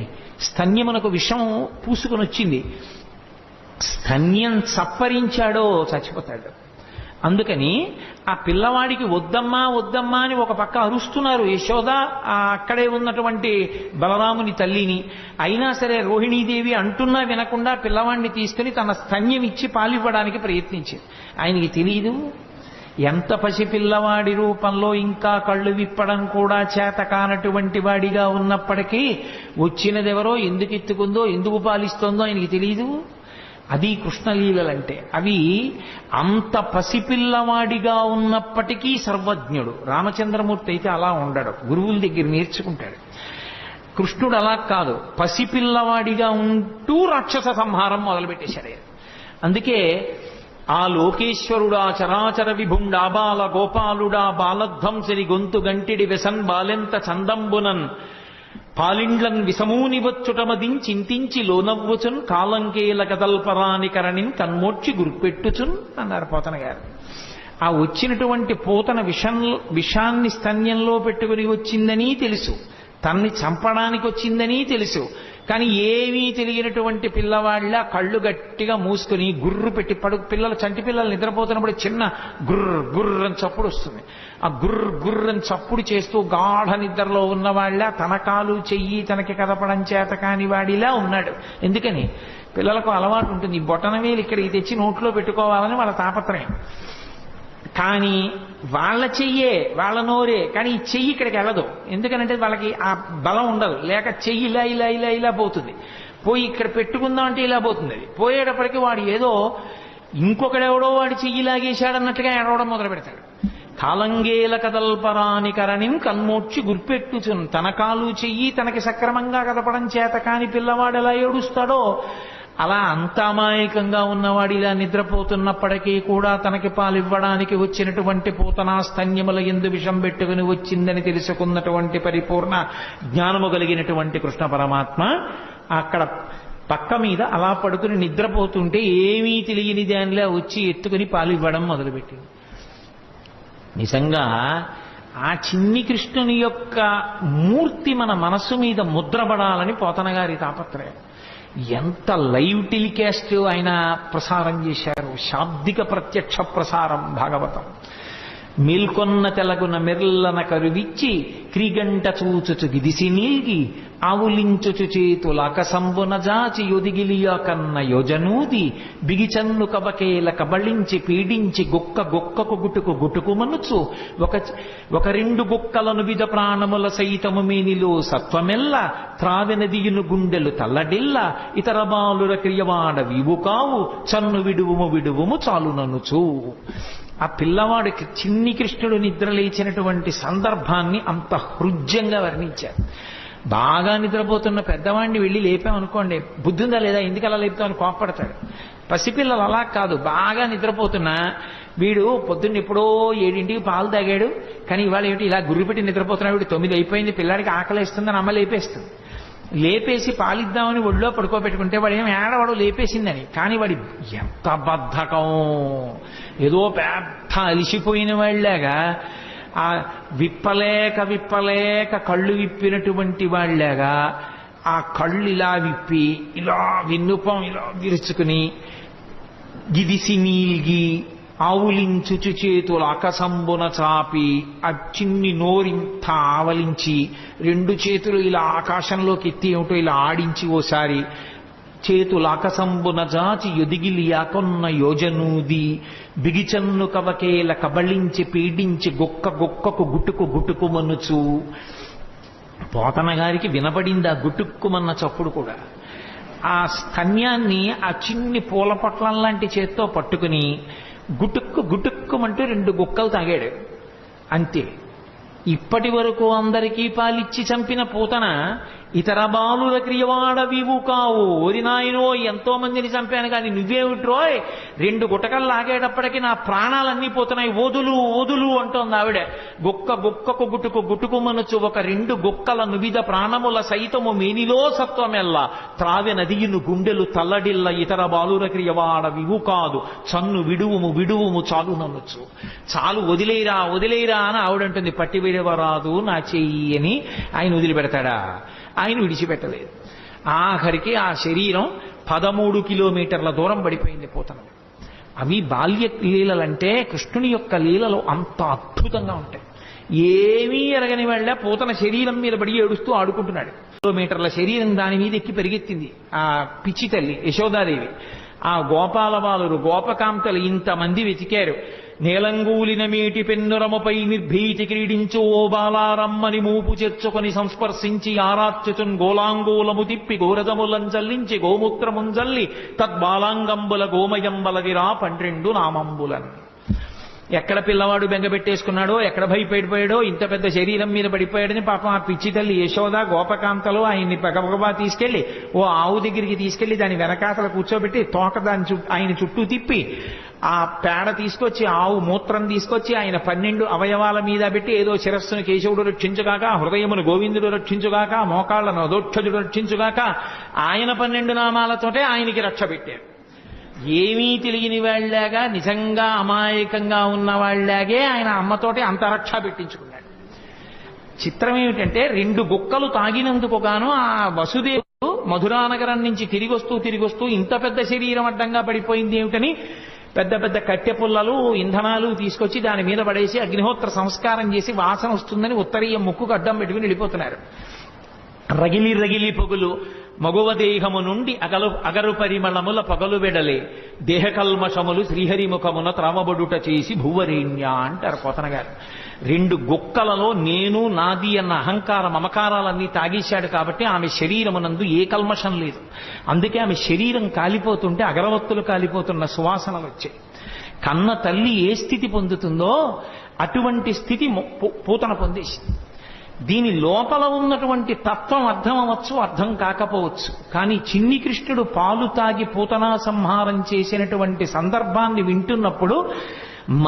స్తన్యమునకు విషం పూసుకొని వచ్చింది. స్తన్యం చప్పరించాడో చచ్చిపోతాడు. అందుకని ఆ పిల్లవాడికి వద్దమ్మా వద్దమ్మా అని ఒక పక్క అరుస్తున్నారు యశోద, అక్కడే ఉన్నటువంటి బలరాముని తల్లిని. అయినా సరే రోహిణీదేవి అంటున్నా వినకుండా పిల్లవాడిని తీసుకుని తన స్తన్యం ఇచ్చి పాలివ్వడానికి ప్రయత్నించింది. ఆయనకి తెలియదు, ఎంత పసిపిల్లవాడి రూపంలో ఇంకా కళ్ళు విప్పడం కూడా చేత కానటువంటి వాడిగా ఉన్నప్పటికీ వచ్చినదెవరో, ఎందుకు ఎత్తుకుందో, ఎందుకు పాలిస్తోందో ఆయనకి తెలియదు. అది కృష్ణలీలలంటే. అవి అంత పసిపిల్లవాడిగా ఉన్నప్పటికీ సర్వజ్ఞుడు. రామచంద్రమూర్తి అయితే అలా ఉండడు, గురువుల దగ్గర నేర్చుకుంటాడు. కృష్ణుడు అలా కాదు, పసిపిల్లవాడిగా ఉంటూ రాక్షస సంహారం మొదలుపెట్టేశాడు. అందుకే ఆ లోకేశ్వరుడా చరాచర విభుండా బాల గోపాలుడా బాలధ్వంసరి గొంతు గంటిడి వెసన్ బాలెంత చందంబునన్ పాలిండ్లన్ విసమూని వచ్చుటమదించింతించి లోనవ్వుచున్ కాలంకేల కదల్పరాని కరణిన్ కన్మోడ్చి గుర్పెట్టుచున్ అన్నారు పోతన గారు. ఆ వచ్చినటువంటి పూతన విషాన్ని స్తన్యంలో పెట్టుకుని వచ్చిందని తెలుసు, తన్ని చంపడానికి వచ్చిందని తెలుసు. కానీ ఏమీ తెలియనటువంటి పిల్లవాళ్ళ కళ్ళు గట్టిగా మూసుకుని గుర్రు పెట్టి పిల్లలు, చంటి పిల్లలు నిద్రపోతున్నప్పుడు చిన్న గుర్ర గుర్రని చప్పుడు వస్తుంది. ఆ గుర్ర గుర్రని చప్పుడు చేస్తూ గాఢ నిద్రలో ఉన్నవాళ్ళ తన కాలు చెయ్యి తనకి కదపడం చేత కాని వాడిలా ఉన్నాడు. ఎందుకని పిల్లలకు అలవాటు ఉంటుంది, ఈ బొటనవేలు ఇక్కడికి తెచ్చి నోట్లో పెట్టుకోవాలని వాళ్ళ తాపత్రయం. కానీ వాళ్ళ చెయ్యే, వాళ్ళ నోరే, కానీ ఈ చెయ్యి ఇక్కడికి వెళ్ళదు. ఎందుకనంటే వాళ్ళకి ఆ బలం ఉండదు. లేక చెయ్యి ఇలా ఇలా ఇలా ఇలా పోతుంది, పోయి ఇక్కడ పెట్టుకుందాం అంటే ఇలా పోతుంది. అది పోయేటప్పటికి వాడు ఏదో ఇంకొకడెవడో వాడి చెయ్యి లాగేశాడన్నట్టుగా ఏడవడం మొదలు పెడతాడు. కాలంగేల కదల్పరాని కరణిం కన్మోడ్చి గుర్పెట్టుచున్. తన కాలు చెయ్యి తనకి సక్రమంగా కదపడం చేత కాని పిల్లవాడు ఎలా ఏడుస్తాడో అలా అంత అమాయకంగా ఉన్నవాడు ఇలా నిద్రపోతున్నప్పటికీ కూడా తనకి పాలివ్వడానికి వచ్చినటువంటి పూతనా స్తన్యముల యందు విషం పెట్టుకుని వచ్చిందని తెలుసుకున్నటువంటి పరిపూర్ణ జ్ఞానము కలిగినటువంటి కృష్ణ పరమాత్మ అక్కడ పక్క మీద అలా పడుకుని నిద్రపోతుంటే ఏమీ తెలియని దానిలా వచ్చి ఎత్తుకుని పాలివ్వడం మొదలుపెట్టింది. నిజంగా ఆ చిన్ని కృష్ణుని యొక్క మూర్తి మన మనస్సు మీద ముద్రపడాలని పోతన గారి తాపత్రయం. ఎంత లైవ్ టెలికాస్ట్ ఆయన ప్రసారం చేశారు, శాబ్దిక ప్రత్యక్ష ప్రసారం భాగవతం. మేల్కొన్న తెలగున మెర్లన కరువిచ్చి క్రీగంట చూచుచు గిదిసి నీల్గి ఆవులించుచు చేతుల సంబున జాచి యొదిగిలియ కన్న యోజనూది బిగిచన్ను కబకేల కబళించి పీడించి గుక్క గుక్కకు గుటుకు గుటుకు మనుచు ఒక రెండు గుక్కలను విధ ప్రాణముల సైతము మేనిలో సత్వమెల్ల త్రావెనదియును గుండెలు తల్లడిల్ల ఇతర బాలుర క్రియవాడ వీవు కావు చన్ను విడువుము విడువుము చాలుననుచు. ఆ పిల్లవాడికి చిన్ని కృష్ణుడు నిద్ర లేచినటువంటి సందర్భాన్ని అంత హృద్యంగా వర్ణించారు. బాగా నిద్రపోతున్న పెద్దవాడిని వెళ్ళి లేపామనుకోండి, బుద్ధుందా లేదా, ఎందుకు అలా లేపుతామని కోప్పడతాడు. పసిపిల్లలు అలా కాదు, బాగా నిద్రపోతున్నా వీడు పొద్దున్న ఎప్పుడో 7ంటికి పాలు తాగాడు, కానీ ఇవాళ ఏమిటి ఇలా గుర్రు పెట్టి నిద్రపోతున్నాడు, వీడు 9 అయిపోయింది, పిల్లాడికి ఆకలేస్తుందని అమ్మ లేపేస్తుంది. లేపేసి పాలిద్దామని ఒళ్ళో పడుకోబెట్టుకుంటే వాడు ఏమి ఏడవాడు లేపేసిందని. కానీ వాడి ఎంత బద్ధకం, ఏదో పెద్ద అలిసిపోయిన వాళ్ళలాగా ఆ విప్పలేక విప్పలేక కళ్ళు విప్పినటువంటి వాళ్ళలాగా ఆ కళ్ళు ఇలా విప్పి ఇలా విన్నుపం ఇలా విరుచుకుని గిదిసి నీల్గి ఆవులించుచు చేతులు అకసంబున చాపి ఆ చిన్ని నోరింత ఆవలించి 2 చేతులు ఇలా ఆకాశంలోకి ఎత్తి ఏమిటో ఇలా ఆడించి ఓసారి చేతులు అకసంబున జాచి యొదిగిలియాకొన్న యోజనూది బిగిచన్ను కవకేల కబళించి పీడించి గుక్క గుక్కకు గుటుకు గుటుకు మనుచు. పోతన గారికి వినపడింది ఆ గుటుక్కుమన్న చప్పుడు కూడా. ఆ స్తన్యాన్ని ఆ చిన్ని పూల పొట్లం లాంటి చేత్తో పట్టుకుని గుటుక్కు గుటుక్కుమంటూ 2 గుక్కలు తాగాడు అంతే. ఇప్పటి వరకు అందరికీ పాలిచ్చి చంపిన పూతన ఇతర బాలుల క్రియవాడవివు కావు. ఓరి నాయనో, ఎంతో మందిని చంపాను కానీ నువ్వేమిట్రోయ్, 2 గుటకలు లాగేటప్పటికి నా ప్రాణాలన్నీ పోతున్నాయి, వదులు వదులు అంటోంది ఆవిడ. గుక్కకు గుటుకు గుటుకుమనొచ్చు ఒక 2 గుక్కల నువిద ప్రాణముల సైతము మేనిలో సత్వమెల్ల త్రావె నదియును గుండెలు తల్లడిల్ల ఇతర బాలుల క్రియవాడవివు కాదు. చన్ను విడువుము చాలు నన్నొచ్చు. చాలు, వదిలేరా వదిలేరా అని ఆవిడంటుంది. పట్టి విడవరాదు నా చెయ్యి అని ఆయన వదిలిపెడతాడా? ఆయన విడిచిపెట్టలేదు. ఆఖరికి ఆ శరీరం 13 కిలోమీటర్ల దూరం పడిపోయింది పోతన. అవి బాల్య లీలలంటే కృష్ణుని యొక్క లీలలు అంత అద్భుతంగా ఉంటాయి. ఏమీ ఎరగని వాళ్ళ పూతన శరీరం మీద పడి ఏడుస్తూ ఆడుకుంటున్నాడు. కిలోమీటర్ల శరీరం దాని మీద ఎక్కి పెరిగెత్తింది ఆ పిచ్చి తల్లి యశోదాదేవి. ఆ గోపాల బాలురు గోపకాంతలు ఇంతమంది వెతికారు. నేలంగూలిన మీటి పెన్నురముపై నిర్భీతి క్రీడించు ఓ బాలారమ్మని మూపు చేర్చుకొని సంస్పర్శించి ఆరాత్యుచున్ గోలాంగూలము తిప్పి గోరదములంజల్లించి గోమూత్రముంజల్లి తద్బాలాంగంబుల గోమయంబలదిరా 12 నామంబులన్. ఎక్కడ పిల్లవాడు బెంగపెట్టేసుకున్నాడో, ఎక్కడ భయపడిపోయాడో, ఇంత పెద్ద శరీరం మీద పడిపోయాడని పాపం ఆ పిచ్చి తల్లి యశోద గోపకాంతలో ఆయన్ని పగపగబా తీసుకెళ్లి ఓ ఆవు దగ్గరికి తీసుకెళ్లి దాని వెనకాతల కూర్చోబెట్టి తోక దాని ఆయన చుట్టూ తిప్పి ఆ పేడ తీసుకొచ్చి ఆవు మూత్రం తీసుకొచ్చి ఆయన 12 అవయవాల మీద పెట్టి ఏదో శిరస్సును కేశవుడు రక్షించుగాక, హృదయమును గోవిందుడు రక్షించుగాక, మోకాళ్లను అధోక్షజుడు రక్షించుగాక, ఆయన 12 నామాలతోటే ఆయనకి రక్ష పెట్టారు. ఏమీ తెలియని వాళ్ళలాగా నిజంగా అమాయకంగా ఉన్న వాళ్ళలాగే ఆయన అమ్మతోటి అంతరక్ష పెట్టించుకున్నాడు. చిత్రం ఏమిటంటే 2 గుక్కలు తాగినందుకు గాను ఆ వసుదేవుడు మధురానగరం నుంచి తిరిగొస్తూ ఇంత పెద్ద శరీరం అడ్డంగా పడిపోయింది ఏమిటని పెద్ద పెద్ద కట్టె పుల్లలు ఇంధనాలు తీసుకొచ్చి దాని మీద పడేసి అగ్నిహోత్ర సంస్కారం చేసి వాసన వస్తుందని ఉత్తరీయ ముక్కుకు అడ్డం పెట్టుకుని వెళ్ళిపోతున్నారు. రగిలి పొగులు మగువ దేహము నుండి అగరు పరిమళముల పగలు వెడలే దేహకల్మషములు శ్రీహరిముఖమున త్రామబడుట చేసి భూవరేణ్య అంటారు పోతన గారు. 2 గుక్కలలో నేను నాది అన్న అహంకార మమకారాలన్నీ తాగేశాడు కాబట్టి ఆమె శరీరమునందు ఏ కల్మషం లేదు. అందుకే ఆమె శరీరం కాలిపోతుంటే అగరవత్తులు కాలిపోతున్న సువాసనలు వచ్చాయి. కన్న తల్లి ఏ స్థితి పొందుతుందో అటువంటి స్థితి పూతన పొందేసింది. దీని లోపల ఉన్నటువంటి తత్వం అర్థం అవ్వచ్చు, అర్థం కాకపోవచ్చు. కానీ చిన్ని కృష్ణుడు పాలు తాగి పూతనా సంహారం చేసినటువంటి సందర్భాన్ని వింటున్నప్పుడు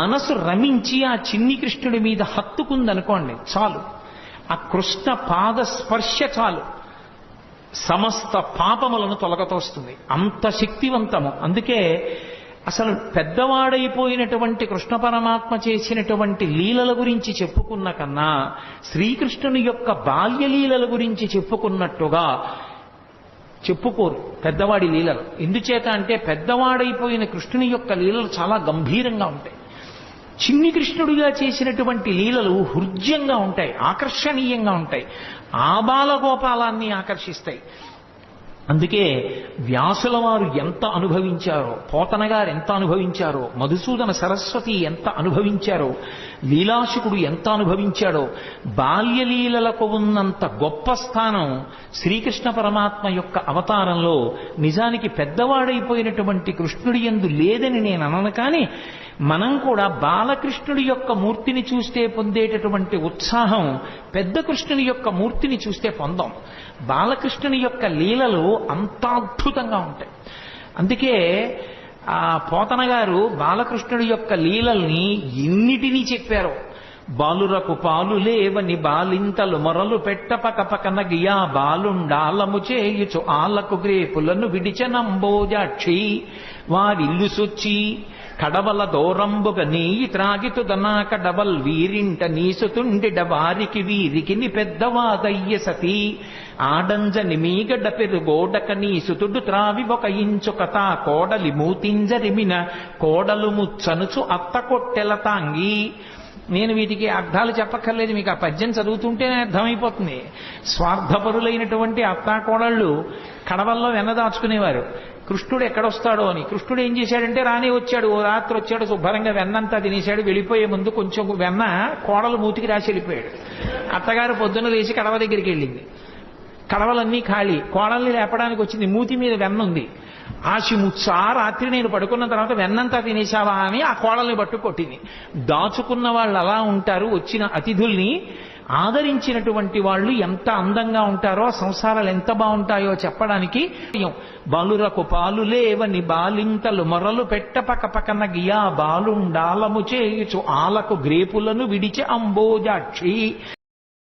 మనసు రమించి ఆ చిన్ని కృష్ణుడి మీద హత్తుకుందనుకోండి, చాలు. ఆ కృష్ణ పాద స్పర్శ చాలు సమస్త పాపములను తొలగతోస్తుంది. అంత శక్తివంతము. అందుకే అసలు పెద్దవాడైపోయినటువంటి కృష్ణ పరమాత్మ చేసినటువంటి లీలల గురించి చెప్పుకున్న కన్నా శ్రీకృష్ణుని యొక్క బాల్యలీలల గురించి చెప్పుకున్నట్టుగా చెప్పుకోరు పెద్దవాడి లీలలు. ఎందుచేత అంటే పెద్దవాడైపోయిన కృష్ణుని యొక్క లీలలు చాలా గంభీరంగా ఉంటాయి. చిన్ని కృష్ణుడిగా చేసినటువంటి లీలలు హృద్యంగా ఉంటాయి, ఆకర్షణీయంగా ఉంటాయి, ఆ బాలగోపాలాన్ని ఆకర్షిస్తాయి. అందుకే వ్యాసుల వారు ఎంత అనుభవించారో, పోతన గారు ఎంత అనుభవించారో, మధుసూదన సరస్వతి ఎంత అనుభవించారో, లీలాశుకుడు ఎంత అనుభవించాడో, బాల్యలీలలకు ఉన్నంత గొప్ప స్థానం శ్రీకృష్ణ పరమాత్మ యొక్క అవతారంలో నిజానికి పెద్దవాడైపోయినటువంటి కృష్ణుడి యందు లేదని నేను అనను. కానీ మనం కూడా బాలకృష్ణుడి యొక్క మూర్తిని చూస్తే పొందేటటువంటి ఉత్సాహం పెద్ద కృష్ణుని యొక్క మూర్తిని చూస్తే పొందాం. బాలకృష్ణుని యొక్క లీలలు అంత అద్భుతంగా ఉంటాయి. అందుకే ఆ పోతన గారు బాలకృష్ణుడి యొక్క లీలల్ని ఎన్నిటినీ చెప్పారో. బాలురకు పాలు లేవని బాలింతలు మొరలు పెట్టపకపకన గియా బాలుండాలము చేయుచు ఆలకు గ్రేపులను విడిచనంబోజాక్షి వారిల్లు సొచ్చి కడవల దూరంబుగ నీయి త్రాగితుదనా కడవల్ వీరింట నీసుతుండిడ వారికి వీరికి పెద్దవాదయ్య సతీ ఆడంజని మీగడ పెరుగోడక నీసుతుడు త్రావి ఒక ఇంచుకతా కోడలి మూతింజరిమిన కోడలు ముచ్చనుచు అత్త కొట్టెల తాంగి. నేను వీటికి అర్థాలు చెప్పక్కర్లేదు, మీకు ఆ పద్యం చదువుతుంటేనే అర్థమైపోతుంది. స్వార్థపరులైనటువంటి అత్తాకోడళ్ళు కడవల్లో వెన్నదాచుకునేవారు. కృష్ణుడు ఎక్కడొస్తాడో అని. కృష్ణుడు ఏం చేశాడంటే రానే వచ్చాడు, ఓ రాత్రి వచ్చాడు, శుభ్రంగా వెన్నంతా తినేశాడు. వెళ్ళిపోయే ముందు కొంచెం వెన్న కోడలు మూతికి రాసి వెళ్ళిపోయాడు. అత్తగారు పొద్దున్న లేచి కడవ దగ్గరికి వెళ్ళింది. కడవలన్నీ ఖాళీ. కోడల్ని లేపడానికి వచ్చింది, మూతి మీద వెన్న ఉంది. ఆశిముచ్చా రాత్రి నేను పడుకున్న తర్వాత వెన్నంతా తినేశావా అని ఆ కోడల్ని పట్టు కొట్టింది. దాచుకున్న వాళ్ళు అలా ఉంటారు. వచ్చిన అతిథుల్ని ఆదరించినటువంటి వాళ్ళు ఎంత అందంగా ఉంటారో, సంసారాలు ఎంత బాగుంటాయో చెప్పడానికి బాలురకు పాలు లేవని బాలింతలు మొరలు పెట్ట పకపకన గియా బాలుండాలము చేయుచు ఆలకు గ్రేపులను విడిచి అంబోజాక్షి